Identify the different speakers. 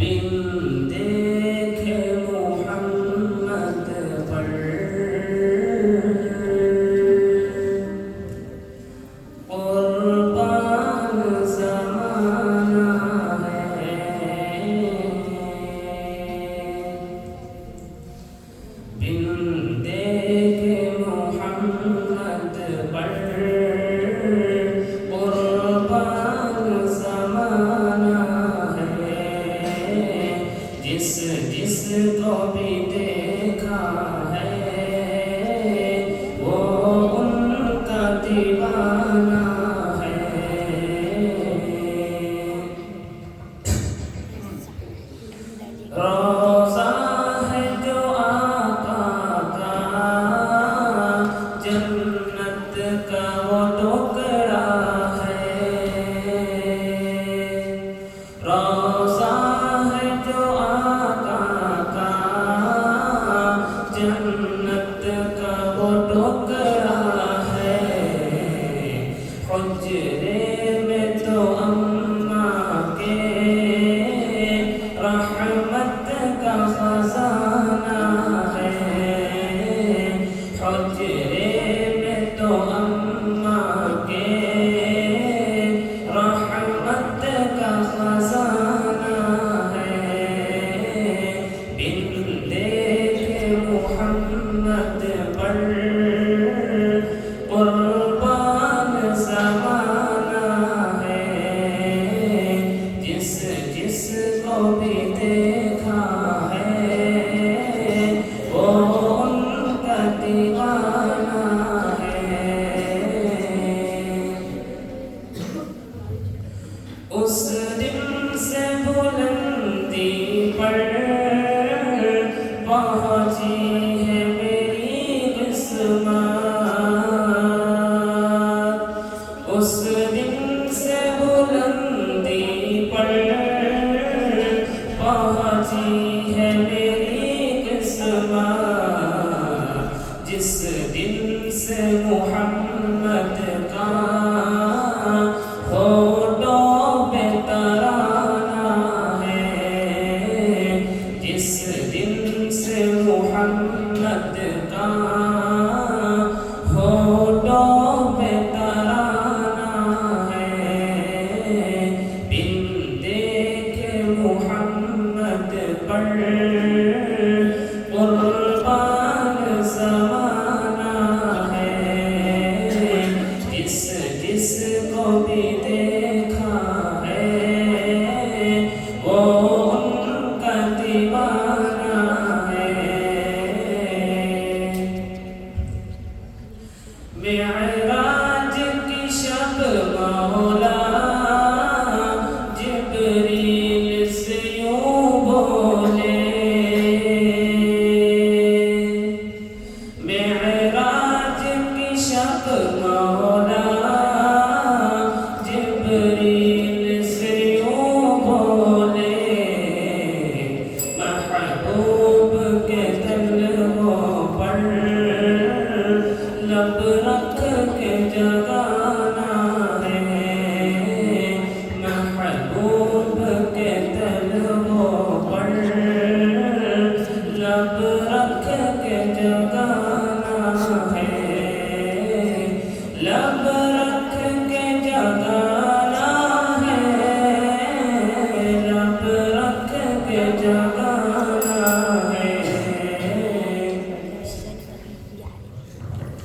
Speaker 1: بن دیکھے محمد پر قربان زمانہ ہے، بن دیکھے محمد پر قربان زمانہ ہے، جس کو بھی دیکھا ہے وہ ان کا دیوانہ ہے۔ روضہ ہے جو آقا کا، جنت کا وہ ٹکڑا ہے۔ روضہ ہے جو آقا کا، جنت کا وہ ٹکڑا ہے۔ حجرے میں تو اماں کے رحمت کا خزانہ ہے، حجرے میں تو اماں کے رحمت کا خزانہ ہے، بن دیکھے محمد پر قربان زمانہ ہے، جس کو بھی دیکھا ہے وہ ان کا دیوانہ ہے۔ اس دن سے بلندی پر پہنچی ہے میری قسمت، اس دن سے بلندی پر پہنچی ہے میری قسمت، جس دن سے محمد کا ہونٹوں پہ ترانہ ہے، جس دن سے محمد کا ہونٹوں پہ ترانہ ہے، بن دیکھے محمد پر قربان زمانہ ہے، جس کو بھی دیکھا ہے وہ ان کا دیوانہ ہے۔ معراج کی شب مولا جبریل سے یوں بولے، معراج کی شب مولا جبریل سے یوں بولے، محبوب کے تلووں پر لب رکھ کے جگانا